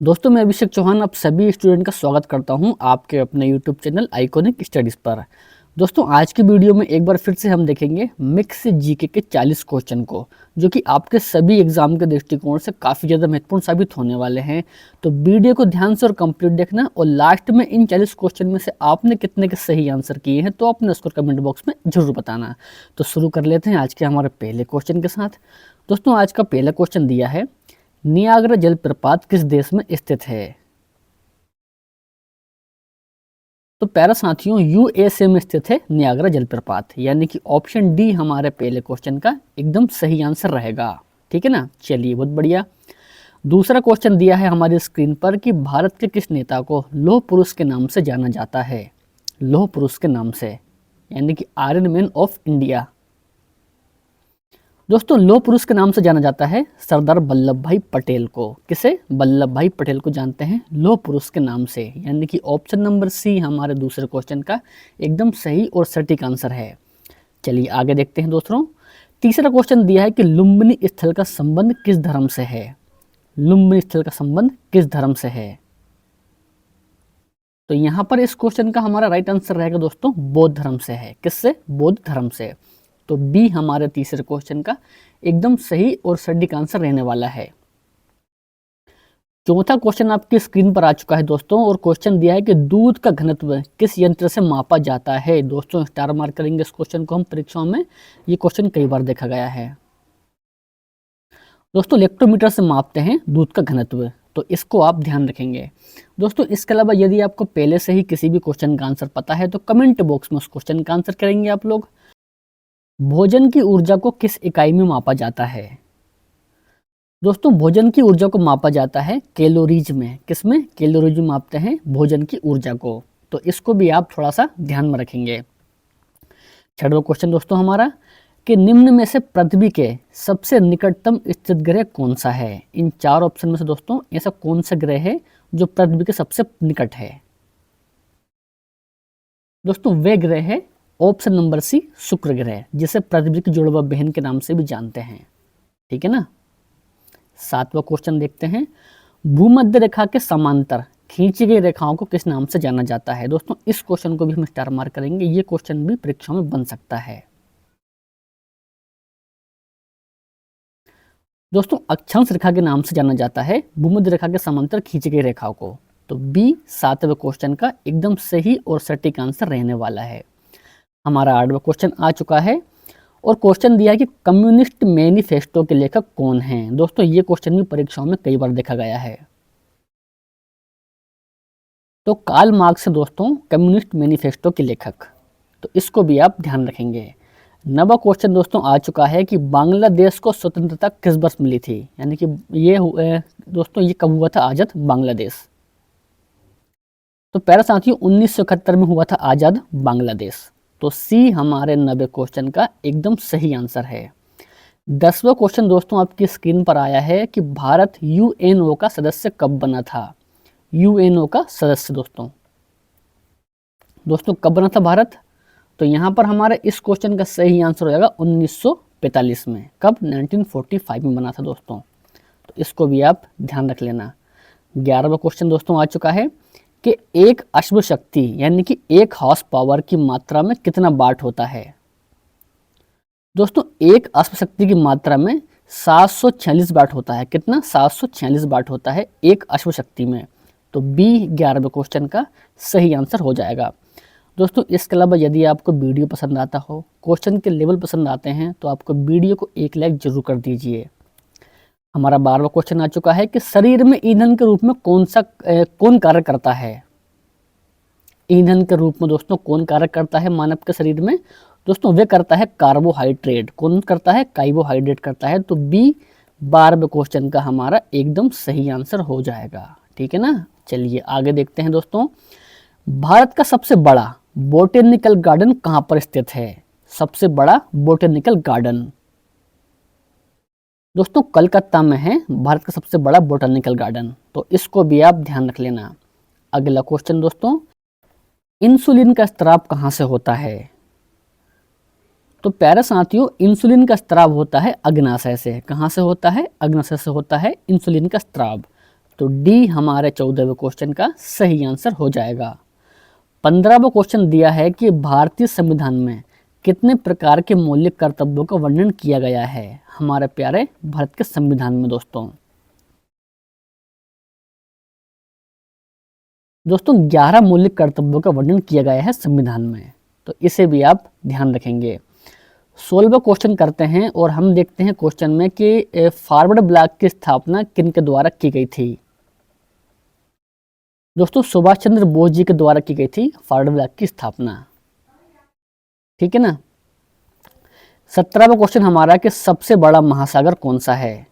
दोस्तों मैं अभिषेक चौहान आप सभी स्टूडेंट का स्वागत करता हूं आपके अपने यूट्यूब चैनल आइकॉनिक स्टडीज़ पर। दोस्तों आज की वीडियो में एक बार फिर से हम देखेंगे मिक्स जीके के 40 क्वेश्चन को, जो कि आपके सभी एग्जाम के दृष्टिकोण से काफ़ी ज़्यादा महत्वपूर्ण साबित होने वाले हैं। तो वीडियो को ध्यान से और कंप्लीट देखना, और लास्ट में इन 40 क्वेश्चन में से आपने कितने के सही आंसर किए हैं तो अपने उसको कमेंट बॉक्स में जरूर बताना। तो शुरू कर लेते हैं आज के हमारे पहले क्वेश्चन के साथ। दोस्तों आज का पहला क्वेश्चन दिया है, नियाग्रा जलप्रपात किस देश में स्थित है? तो प्यारे साथियों यूएसए में स्थित है नियाग्रा जलप्रपात, यानी कि ऑप्शन डी हमारे पहले क्वेश्चन का एकदम सही आंसर रहेगा। ठीक है ना, चलिए बहुत बढ़िया। दूसरा क्वेश्चन दिया है हमारी स्क्रीन पर कि भारत के किस नेता को लौह पुरुष के नाम से जाना जाता है? लौह पुरुष के नाम से, यानी कि आयरन मैन ऑफ इंडिया। दोस्तों लौह पुरुष के नाम से जाना जाता है सरदार वल्लभ भाई पटेल को। किसे? वल्लभ भाई पटेल को जानते हैं लौह पुरुष के नाम से, यानी कि ऑप्शन नंबर सी हमारे दूसरे क्वेश्चन का एकदम सही और सटीक आंसर है। चलिए आगे देखते हैं दोस्तों। तीसरा क्वेश्चन दिया है कि लुम्बिनी स्थल का संबंध किस धर्म से है? लुम्बिनी स्थल का संबंध किस धर्म से है? तो यहाँ पर इस क्वेश्चन का हमारा राइट आंसर रहेगा दोस्तों बौद्ध धर्म से है। किससे? बौद्ध धर्म से। तो बी हमारे तीसरे क्वेश्चन का एकदम सही और सटीक आंसर रहने वाला है। चौथा क्वेश्चन आपकी स्क्रीन पर आ चुका है दोस्तों, और क्वेश्चन दिया है कि दूध का घनत्व किस यंत्र से मापा जाता है? दोस्तों स्टार मार्क करेंगे इस क्वेश्चन को हम परीक्षाओं में, ये क्वेश्चन कई बार देखा गया है। दोस्तों इलेक्ट्रोमीटर से मापते हैं दूध का घनत्व, तो इसको आप ध्यान रखेंगे। दोस्तों इसके अलावा यदि आपको पहले से ही किसी भी क्वेश्चन का आंसर पता है तो कमेंट बॉक्स में उस क्वेश्चन का आंसर करेंगे आप लोग। भोजन की ऊर्जा को किस इकाई में मापा जाता है? दोस्तों भोजन की ऊर्जा को मापा जाता है कैलोरीज में। किसमें? कैलोरीज में मापते हैं भोजन की ऊर्जा को, तो इसको भी आप थोड़ा सा ध्यान में रखेंगे। छठवां क्वेश्चन दोस्तों हमारा कि निम्न में से पृथ्वी के सबसे निकटतम स्थित ग्रह कौन सा है? इन चार ऑप्शन में से दोस्तों ऐसा कौन सा ग्रह है जो पृथ्वी के सबसे निकट है? दोस्तों वे ग्रह है ऑप्शन नंबर सी शुक्र ग्रह, जिसे पृथ्वी की जुड़वा बहन के नाम से भी जानते हैं। ठीक है ना। सातवां क्वेश्चन देखते हैं, भूमध्य रेखा के समांतर खींची गई रेखाओं को किस नाम से जाना जाता है? दोस्तों इस क्वेश्चन को भी हम स्टार मार्क करेंगे, ये क्वेश्चन भी परीक्षा में बन सकता है। दोस्तों अक्षांश रेखा के नाम से जाना जाता है भूमध्य रेखा के समांतर खींची गई रेखाओं को। तो बी सातवें क्वेश्चन का एकदम सही और सटीक आंसर रहने वाला है। हमारा आठवां क्वेश्चन आ चुका है, और क्वेश्चन दिया है कि कम्युनिस्ट मैनिफेस्टो के लेखक कौन हैं? दोस्तों ये क्वेश्चन भी परीक्षाओं में कई बार देखा गया है। तो कार्ल मार्क्स है दोस्तों कम्युनिस्ट मैनिफेस्टो के लेखक, तो इसको भी आप ध्यान रखेंगे। नवा क्वेश्चन दोस्तों आ चुका है कि बांग्लादेश को स्वतंत्रता किस वर्ष मिली थी? यानी कि दोस्तों ये कब हुआ था आज़ाद बांग्लादेश? तो प्यारे साथियों 1971 में हुआ था आज़ाद बांग्लादेश। तो सी हमारे नवे क्वेश्चन का एकदम सही आंसर है। 10वां क्वेश्चन दोस्तों आपकी स्क्रीन पर आया है कि भारत यूएनओ का सदस्य कब बना था? यूएनओ का सदस्य दोस्तों कब बना था भारत? तो यहाँ पर हमारे इस क्वेश्चन का सही आंसर हो जाएगा 1945 में। कब? 1945 में बना था दोस्तों, तो इसको भी आप ध्यान रख लेना। 11वां क्वेश्चन दोस्तों आ चुका है कि एक अश्व शक्ति यानी कि एक हॉर्स पावर की मात्रा में कितना वाट होता है? दोस्तों एक अश्व शक्ति की मात्रा में 746 वाट होता है। कितना? 746 वाट होता है एक अश्व शक्ति में। तो बी 11वें क्वेश्चन का सही आंसर हो जाएगा। दोस्तों इसके अलावा यदि आपको वीडियो पसंद आता हो, क्वेश्चन के लेवल पसंद आते हैं, तो आपको वीडियो को एक लाइक जरूर कर दीजिए। हमारा 12वां क्वेश्चन आ चुका है कि शरीर में ईंधन के रूप में कौन कार्य करता है? ईंधन के रूप में दोस्तों कौन कार्य करता है मानव के शरीर में? दोस्तों वे करता है कार्बोहाइड्रेट। कौन करता है? कार्बोहाइड्रेट करता है। तो बी 12वें क्वेश्चन का हमारा एकदम सही आंसर हो जाएगा। ठीक है ना। चलिए आगे देखते हैं दोस्तों, भारत का सबसे बड़ा बोटेनिकल गार्डन कहाँ पर स्थित है? सबसे बड़ा बोटेनिकल गार्डन दोस्तों कलकत्ता में है भारत का सबसे बड़ा बोटेनिकल गार्डन, तो इसको भी आप ध्यान रख लेना। अगला क्वेश्चन दोस्तों, इंसुलिन का स्त्राव कहाँ से होता है? तो प्यारे साथियों इंसुलिन का स्त्राव होता है अग्नाशय से। कहाँ से होता है? अग्नाशय से होता है इंसुलिन का स्त्राव। तो डी हमारे 14वें क्वेश्चन का सही आंसर हो जाएगा। 15वां क्वेश्चन दिया है कि भारतीय संविधान में कितने प्रकार के मौलिक कर्तव्यों का वर्णन किया गया है हमारे प्यारे भारत के संविधान में। दोस्तों 11 मौलिक कर्तव्यों का वर्णन किया गया है संविधान में, तो इसे भी आप ध्यान रखेंगे। 16वां क्वेश्चन करते हैं और हम देखते हैं क्वेश्चन में कि फॉरवर्ड ब्लॉक की स्थापना किन के द्वारा की गई थी। दोस्तों सुभाष चंद्र बोस जी के द्वारा की गई थी फॉरवर्ड ब्लॉक की स्थापना, ठीक है ना। 17वां क्वेश्चन हमारा कि सबसे बड़ा महासागर कौन सा है,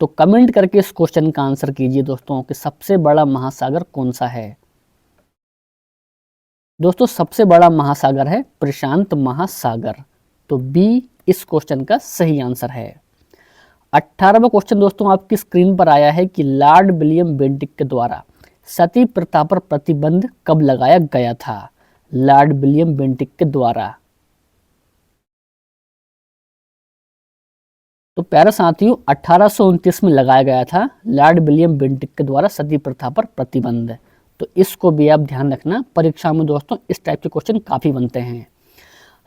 तो कमेंट करके इस क्वेश्चन का आंसर कीजिए दोस्तों कि सबसे बड़ा महासागर कौन सा है। दोस्तों सबसे बड़ा महासागर है प्रशांत महासागर, तो बी इस क्वेश्चन का सही आंसर है। 18वां क्वेश्चन दोस्तों आपकी स्क्रीन पर आया है कि लॉर्ड विलियम बेंटिक के द्वारा सती प्रथा पर प्रतिबंध कब लगाया गया था। लॉर्ड विलियम बेंटिक के द्वारा, तो प्यारे साथियों 1829 में लगाया गया था लॉर्ड विलियम बेंटिक के द्वारा सती प्रथा पर प्रतिबंध। तो इसको भी आप ध्यान रखना, परीक्षा में दोस्तों इस टाइप के क्वेश्चन काफ़ी बनते हैं।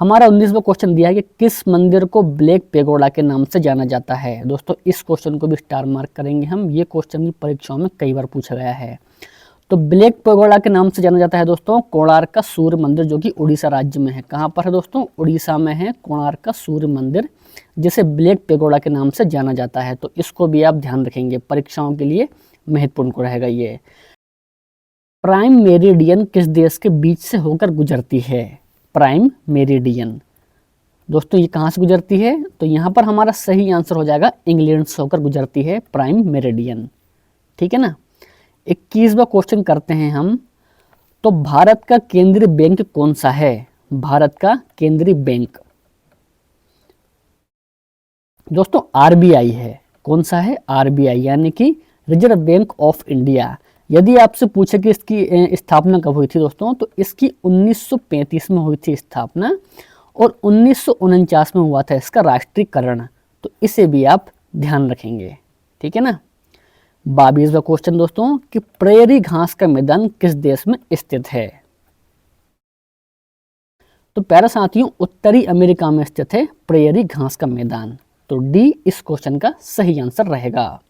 हमारा 19वां क्वेश्चन दिया है कि किस मंदिर को ब्लैक पेगोडा के नाम से जाना जाता है। दोस्तों इस क्वेश्चन को भी स्टार मार्क करेंगे हम, ये क्वेश्चन भी परीक्षाओं में कई बार पूछा गया है। तो ब्लैक पेगोडा के नाम से जाना जाता है दोस्तों कोणार्क का सूर्य मंदिर, जो कि उड़ीसा राज्य में है। कहाँ पर है दोस्तों, उड़ीसा में है कोणार्क का सूर्य मंदिर, जिसे ब्लैक पेगोडा के नाम से जाना जाता है। तो इसको भी आप ध्यान रखेंगे, परीक्षाओं के लिए महत्वपूर्ण को रहेगा ये। प्राइम मेरिडियन किस देश के बीच से होकर गुजरती है। प्राइम मेरिडियन दोस्तों ये कहाँ से गुजरती है, तो यहाँ पर हमारा सही आंसर हो जाएगा इंग्लैंड से होकर गुजरती है प्राइम मेरिडियन, ठीक है ना। 21वां क्वेश्चन करते हैं हम, तो भारत का केंद्रीय बैंक कौन सा है। भारत का केंद्रीय बैंक दोस्तों आरबीआई है। कौन सा है, आरबीआई, यानी कि रिजर्व बैंक ऑफ इंडिया। यदि आपसे पूछे कि इसकी स्थापना कब हुई थी दोस्तों, तो इसकी 1935 में हुई थी स्थापना और 1949 में हुआ था इसका राष्ट्रीयकरण। तो इसे भी आप ध्यान रखेंगे, ठीक है ना। 22वां क्वेश्चन दोस्तों कि प्रेयरी घास का मैदान किस देश में स्थित है। तो प्यारे साथियों उत्तरी अमेरिका में स्थित है प्रेयरी घास का मैदान, तो डी इस क्वेश्चन का सही आंसर रहेगा।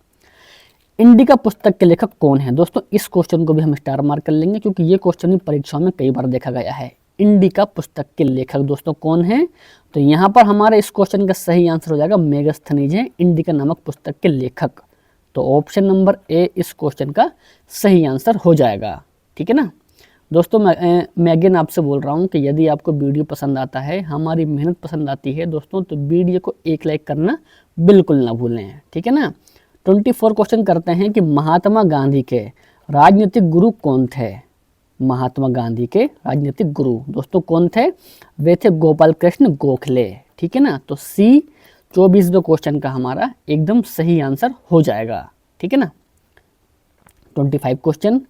इंडिका पुस्तक के लेखक कौन है। दोस्तों इस क्वेश्चन को भी हम स्टार मार्क कर लेंगे, क्योंकि ये क्वेश्चन भी परीक्षाओं में कई बार देखा गया है। इंडिका पुस्तक के लेखक दोस्तों कौन है, तो यहाँ पर हमारे इस क्वेश्चन का सही आंसर हो जाएगा मेगास्थनीज है इंडिका नामक पुस्तक के लेखक। तो ऑप्शन नंबर ए इस क्वेश्चन का सही आंसर हो जाएगा, ठीक है ना। दोस्तों मैं अगेन आपसे बोल रहा हूँ कि यदि आपको वीडियो पसंद आता है, हमारी मेहनत पसंद आती है दोस्तों, तो वीडियो को एक लाइक करना बिल्कुल ना भूलें, ठीक है ना। 24 क्वेश्चन करते हैं कि महात्मा गांधी के राजनीतिक गुरु कौन थे। महात्मा गांधी के राजनीतिक गुरु दोस्तों कौन थे, वे थे गोपाल कृष्ण गोखले, ठीक है ना। तो सी 24वें क्वेश्चन का हमारा एकदम सही आंसर हो जाएगा, ठीक है ना। 25 क्वेश्चन,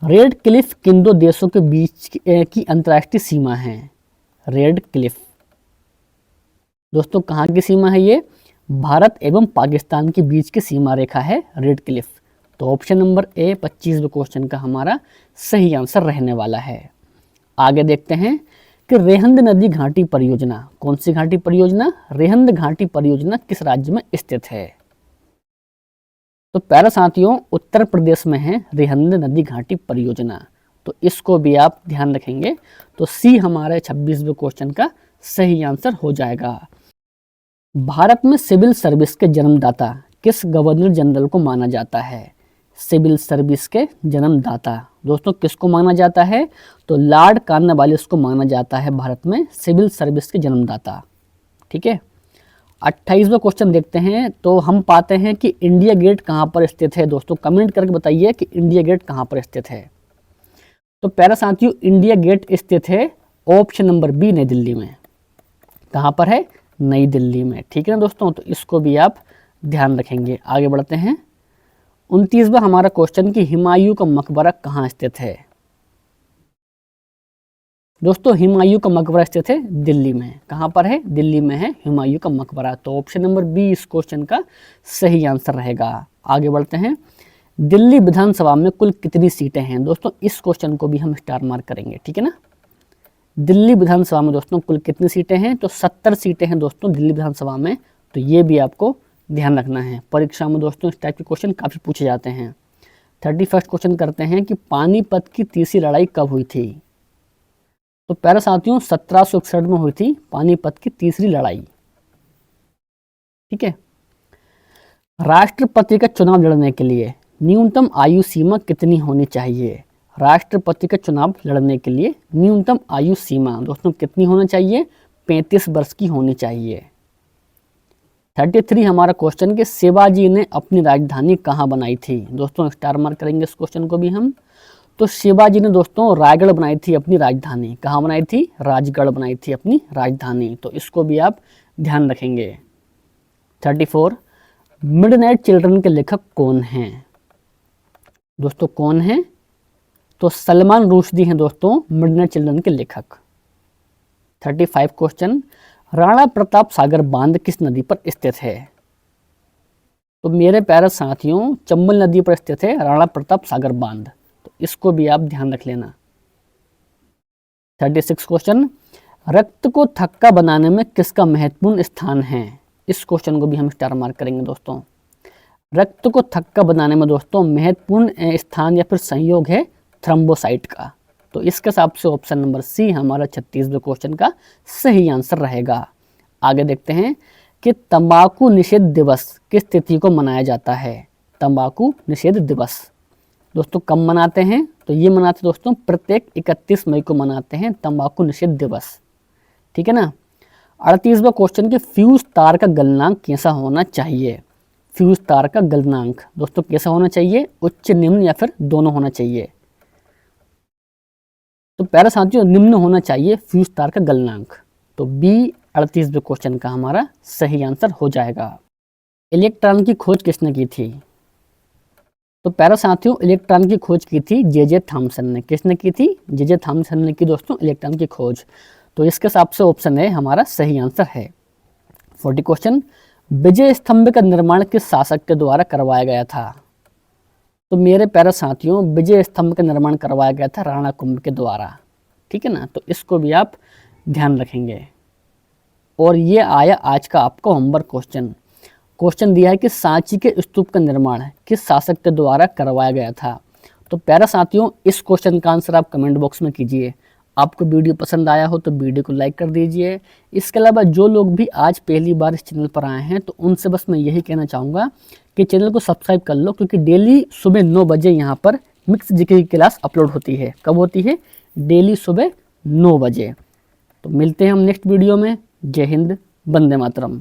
रेड क्लिफ किन दो देशों के बीच की अंतर्राष्ट्रीय सीमा है। रेड क्लिफ दोस्तों कहाँ की सीमा है, ये भारत एवं पाकिस्तान के बीच की सीमा रेखा है रेड क्लिफ। तो ऑप्शन नंबर ए 25वें क्वेश्चन का हमारा सही आंसर रहने वाला है। आगे देखते हैं कि रेहंद नदी घाटी परियोजना, कौन सी घाटी परियोजना, रेहंद घाटी परियोजना किस राज्य में स्थित है। तो प्यारे साथियों उत्तर प्रदेश में है रेहंद नदी घाटी परियोजना, तो इसको भी आप ध्यान रखेंगे। तो सी हमारे 26वें क्वेश्चन का सही आंसर हो जाएगा। भारत में सिविल सर्विस के जन्मदाता किस गवर्नर जनरल को माना जाता है। सिविल सर्विस के जन्मदाता दोस्तों किसको माना जाता है, तो लॉर्ड कॉर्नवालिस को माना जाता है भारत में सिविल सर्विस के जन्मदाता, ठीक है। 28वां क्वेश्चन देखते हैं, तो हम पाते हैं कि इंडिया गेट कहाँ पर स्थित है। दोस्तों कमेंट करके बताइए कि इंडिया गेट कहाँ पर स्थित है। तो प्यारे साथियों इंडिया गेट स्थित है ऑप्शन नंबर बी नई दिल्ली में। कहाँ पर है, नई दिल्ली में, ठीक है ना दोस्तों। तो इसको भी आप ध्यान रखेंगे। आगे बढ़ते हैं। 29वां हमारा क्वेश्चन कि हुमायूं का मकबरा कहाँ स्थित है। दोस्तों हुमायूं का मकबरा स्थित है दिल्ली में। कहाँ पर है, दिल्ली में है हुमायूं का मकबरा। तो ऑप्शन नंबर बी इस क्वेश्चन का सही आंसर रहेगा। आगे बढ़ते हैं। दिल्ली विधानसभा में कुल कितनी सीटें हैं दोस्तों, इस क्वेश्चन को भी हम स्टार मार्क करेंगे, ठीक है ना। दिल्ली विधानसभा में दोस्तों कुल कितनी सीटें हैं, तो 70 सीटें हैं दोस्तों दिल्ली विधानसभा में, तो ये भी आपको ध्यान रखना है। परीक्षा में दोस्तों इस टाइप के क्वेश्चन काफ़ी पूछे जाते हैं। 31 क्वेश्चन करते हैं कि पानीपत की तीसरी लड़ाई कब हुई थी। तो प्यारे साथियों 1761 में हुई थी पानीपत की तीसरी लड़ाई, ठीक है। राष्ट्रपति का चुनाव लड़ने के लिए न्यूनतम आयु सीमा कितनी होनी चाहिए। राष्ट्रपति का चुनाव लड़ने के लिए न्यूनतम आयु सीमा दोस्तों कितनी होनी चाहिए, 35 वर्ष की होनी चाहिए। 33 हमारा क्वेश्चन कि शिवाजी ने अपनी राजधानी कहाँ बनाई थी। दोस्तों स्टार मार्क करेंगे इस क्वेश्चन को भी हम। तो शिवाजी ने दोस्तों रायगढ़ बनाई थी अपनी राजधानी। कहाँ बनाई थी, राजगढ़ बनाई थी अपनी राजधानी, तो इसको भी आप ध्यान रखेंगे। 34 मिडनाइट चिल्ड्रन के लेखक कौन हैं। दोस्तों कौन हैं, तो सलमान रुश्दी हैं दोस्तों मिडनाइट चिल्ड्रन के लेखक। 35 क्वेश्चन राणा प्रताप सागर बांध किस नदी पर स्थित है। तो मेरे प्यारे साथियों चंबल नदी पर स्थित है राणा प्रताप सागर बांध, तो इसको भी आप ध्यान रख लेना। 36 क्वेश्चन रक्त को थक्का बनाने में किसका महत्वपूर्ण स्थान है। इस क्वेश्चन को भी हम स्टार मार्क करेंगे दोस्तों। रक्त को थक्का बनाने में दोस्तों महत्वपूर्ण स्थान या फिर संयोग है थ्रोम्बोसाइट का, तो इसके हिसाब से ऑप्शन नंबर सी हमारा 36वें क्वेश्चन का सही आंसर रहेगा। आगे देखते हैं कि तंबाकू निषेध दिवस किस तिथि को मनाया जाता है। तंबाकू निषेध दिवस दोस्तों कब मनाते हैं, तो ये मनाते दोस्तों प्रत्येक 31 मई को मनाते हैं तंबाकू निषेध दिवस, ठीक है ना। 38वां क्वेश्चन कि फ्यूज तार का गलनांक कैसा होना चाहिए। फ्यूज तार का गलनांक दोस्तों कैसा होना चाहिए, उच्च निम्न या फिर दोनों होना चाहिए। तो प्यारे साथियों निम्न होना चाहिए फ्यूज तार का गलनांक, तो बी 38वें क्वेश्चन का हमारा सही आंसर हो जाएगा। इलेक्ट्रॉन की खोज किसने की थी। तो प्यारे साथियों इलेक्ट्रॉन की खोज की थी जे थॉमसन ने। किसने की थी, जे थॉमसन ने की दोस्तों इलेक्ट्रॉन की खोज, तो इसके हिसाब से ऑप्शन ए हमारा सही आंसर है। 40 क्वेश्चन विजय स्तंभ का निर्माण किस शासक के द्वारा करवाया गया था। तो मेरे प्यारे साथियों विजय स्तंभ का निर्माण करवाया गया था राणा कुंभ के द्वारा, ठीक है ना, तो इसको भी आप ध्यान रखेंगे। और ये आया आज का आपका होमवर्क क्वेश्चन। क्वेश्चन दिया है कि सांची के स्तूप का निर्माण किस शासक के द्वारा करवाया गया था। तो प्यारे साथियों इस क्वेश्चन का आंसर आप कमेंट बॉक्स में कीजिए। आपको वीडियो पसंद आया हो तो वीडियो को लाइक कर दीजिए। इसके अलावा जो लोग भी आज पहली बार इस चैनल पर आए हैं तो उनसे बस मैं यही कहना चाहूँगा कि चैनल को सब्सक्राइब कर लो, क्योंकि डेली सुबह 9 बजे यहाँ पर मिक्स जीके की क्लास अपलोड होती है। कब होती है, डेली सुबह 9 बजे। तो मिलते हैं हम नेक्स्ट वीडियो में। जय हिंद, वंदे मातरम।